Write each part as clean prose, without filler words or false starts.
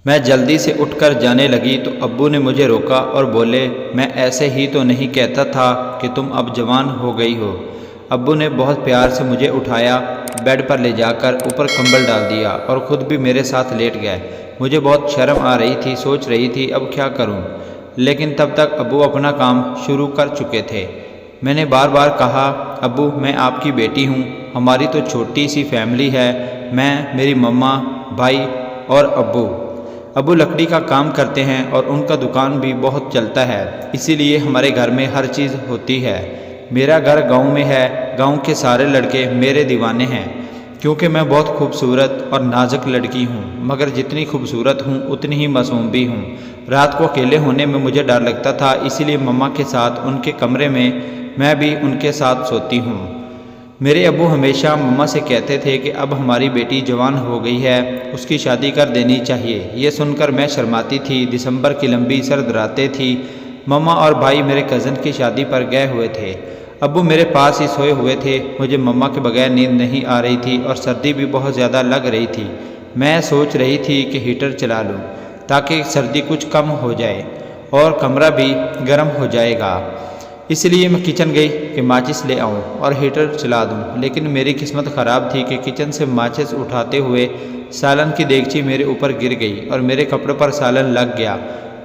میں جلدی سے اٹھ کر جانے لگی تو ابو نے مجھے روکا اور بولے، میں ایسے ہی تو نہیں کہتا تھا کہ تم اب جوان ہو گئی ہو۔ ابو نے بہت پیار سے مجھے اٹھایا، بیڈ پر لے جا کر اوپر کمبل ڈال دیا اور خود بھی میرے ساتھ لیٹ گئے۔ مجھے بہت شرم آ رہی تھی، سوچ رہی تھی اب کیا کروں، لیکن تب تک ابو اپنا کام شروع کر چکے تھے۔ میں نے بار بار کہا، ابو میں آپ کی بیٹی ہوں، ہماری تو چھوٹی سی فیملی ہے، میں، میری مما، بھائی اور ابو لکڑی کا کام کرتے ہیں اور ان کا دکان بھی بہت چلتا ہے، اسی لیے ہمارے گھر میں ہر چیز ہوتی ہے۔ میرا گھر گاؤں میں ہے، گاؤں کے سارے لڑکے میرے دیوانے ہیں، کیونکہ میں بہت خوبصورت اور نازک لڑکی ہوں، مگر جتنی خوبصورت ہوں اتنی ہی معصوم بھی ہوں۔ رات کو اکیلے ہونے میں مجھے ڈر لگتا تھا، اسی لیے مما کے ساتھ ان کے کمرے میں بھی ان کے ساتھ سوتی ہوں۔ میرے ابو ہمیشہ مما سے کہتے تھے کہ اب ہماری بیٹی جوان ہو گئی ہے، اس کی شادی کر دینی چاہیے۔ یہ سن کر میں شرماتی تھی۔ دسمبر کی لمبی سرد راتیں تھیں، مما اور بھائی میرے کزن کی شادی پر گئے ہوئے تھے۔ ابو میرے پاس ہی سوئے ہوئے تھے۔ مجھے مما کے بغیر نیند نہیں آ رہی تھی اور سردی بھی بہت زیادہ لگ رہی تھی۔ میں سوچ رہی تھی کہ ہیٹر چلا لوں تاکہ سردی کچھ کم ہو جائے اور کمرہ بھی گرم ہو جائے گا۔ اس لیے میں کچن گئی کہ ماچس لے آؤں اور ہیٹر چلا دوں، لیکن میری قسمت خراب تھی کہ کچن سے ماچس اٹھاتے ہوئے سالن کی دیگچی میرے اوپر گر گئی اور میرے کپڑے پر سالن لگ گیا۔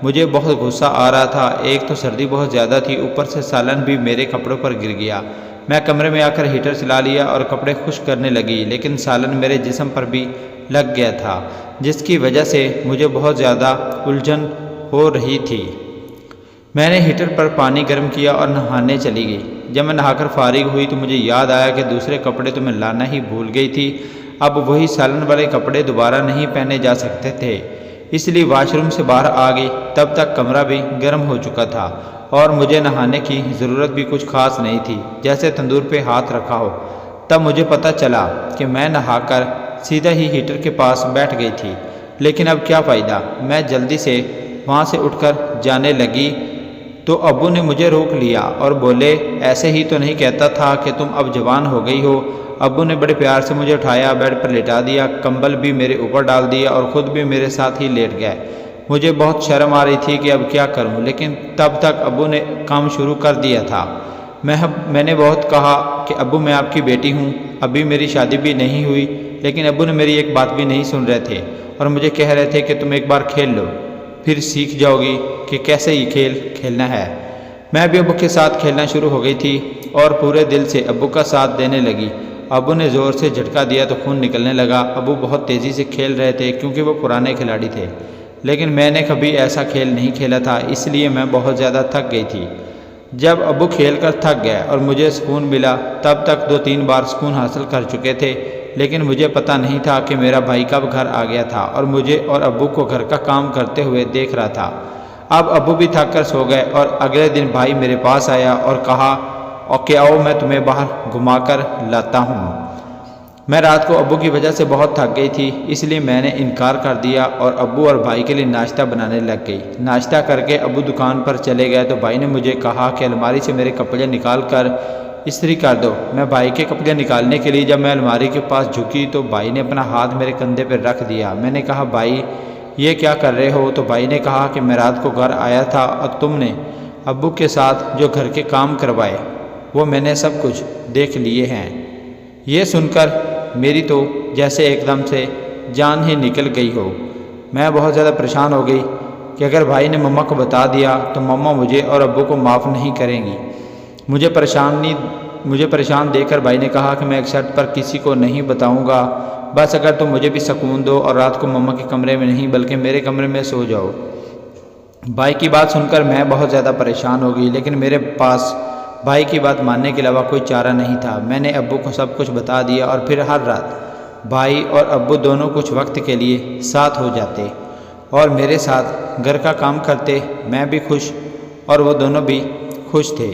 مجھے بہت غصہ آ رہا تھا، ایک تو سردی بہت زیادہ تھی، اوپر سے سالن بھی میرے کپڑوں پر گر گیا۔ میں کمرے میں آ کر ہیٹر چلا لیا اور کپڑے خشک کرنے لگی، لیکن سالن میرے جسم پر بھی لگ گیا تھا، جس کی وجہ سے مجھے بہت زیادہ الجھن ہو رہی تھی۔ میں نے ہیٹر پر پانی گرم کیا اور نہانے چلی گئی۔ جب میں نہا کر فارغ ہوئی تو مجھے یاد آیا کہ دوسرے کپڑے تو میں لانا ہی بھول گئی تھی۔ اب وہی سالن والے کپڑے دوبارہ نہیں پہنے جا سکتے تھے، اس لیے واش روم سے باہر آ گئی۔ تب تک کمرہ بھی گرم ہو چکا تھا اور مجھے نہانے کی ضرورت بھی کچھ خاص نہیں تھی، جیسے تندور پہ ہاتھ رکھا ہو۔ تب مجھے پتہ چلا کہ میں نہا کر سیدھا ہی ہیٹر کے پاس بیٹھ گئی تھی، لیکن اب کیا فائدہ۔ میں جلدی سے وہاں سے اٹھ کر جانے لگی تو ابو نے مجھے روک لیا اور بولے، ایسے ہی تو نہیں کہتا تھا کہ تم اب جوان ہو گئی ہو۔ ابو نے بڑے پیار سے مجھے اٹھایا، بیڈ پر لٹا دیا، کمبل بھی میرے اوپر ڈال دیا اور خود بھی میرے ساتھ ہی لیٹ گئے۔ مجھے بہت شرم آ رہی تھی کہ اب کیا کروں، لیکن تب تک ابو نے کام شروع کر دیا تھا۔ میں نے بہت کہا کہ ابو میں آپ کی بیٹی ہوں، ابھی میری شادی بھی نہیں ہوئی، لیکن ابو نے میری ایک بات بھی نہیں سن رہے تھے اور مجھے کہہ رہے تھے کہ تم ایک بار کھیل لو، پھر سیکھ جاؤ گی کہ کیسے یہ کھیل کھیلنا ہے۔ میں بھی ابو کے ساتھ کھیلنا شروع ہو گئی تھی اور پورے دل سے ابو کا ساتھ دینے لگی۔ ابو نے زور سے جھٹکا دیا تو خون نکلنے لگا۔ ابو بہت تیزی سے کھیل رہے تھے کیونکہ وہ پرانے کھلاڑی تھے، لیکن میں نے کبھی ایسا کھیل نہیں کھیلا تھا، اس لیے میں بہت زیادہ تھک گئی تھی۔ جب ابو کھیل کر تھک گئے اور مجھے سکون ملا، تب تک 2-3 بار سکون حاصل کر چکے تھے، لیکن مجھے پتہ نہیں تھا کہ میرا بھائی کب گھر آ گیا تھا اور مجھے اور ابو کو گھر کا کام کرتے ہوئے دیکھ رہا تھا۔ اب ابو بھی تھک کر سو گئے اور اگلے دن بھائی میرے پاس آیا اور کہا کہ آؤ میں تمہیں باہر گھما کر لاتا ہوں۔ میں رات کو ابو کی وجہ سے بہت تھک گئی تھی، اس لیے میں نے انکار کر دیا اور ابو اور بھائی کے لیے ناشتہ بنانے لگ گئی۔ ناشتہ کر کے ابو دکان پر چلے گئے تو بھائی نے مجھے کہا کہ الماری سے میرے کپڑے نکال کر استری کر دو۔ میں بھائی کے کپڑے نکالنے کے لیے جب میں الماری کے پاس جھکی تو بھائی نے اپنا ہاتھ میرے کندھے پر رکھ دیا۔ میں نے کہا، بھائی یہ کیا کر رہے ہو؟ تو بھائی نے کہا کہ میں رات کو گھر آیا تھا اور تم نے ابو کے ساتھ جو گھر کے کام کروائے وہ میں نے سب کچھ دیکھ لیے ہیں۔ یہ سن کر میری تو جیسے ایک دم سے جان ہی نکل گئی ہو۔ میں بہت زیادہ پریشان ہو گئی کہ اگر بھائی نے مما کو بتا دیا تو مما مجھے اور ابو کو معاف نہیں کریں گی۔ مجھے پریشان دیکھ کر بھائی نے کہا کہ میں ایک شرط پر کسی کو نہیں بتاؤں گا، بس اگر تم مجھے بھی سکون دو اور رات کو مما کے کمرے میں نہیں بلکہ میرے کمرے میں سو جاؤ۔ بھائی کی بات سن کر میں بہت زیادہ پریشان ہو گئی، لیکن میرے پاس بھائی کی بات ماننے کے علاوہ کوئی چارہ نہیں تھا۔ میں نے ابو کو سب کچھ بتا دیا اور پھر ہر رات بھائی اور ابو دونوں کچھ وقت کے لیے ساتھ ہو جاتے اور میرے ساتھ گھر کا کام کرتے۔ میں بھی خوش اور وہ دونوں بھی خوش تھے۔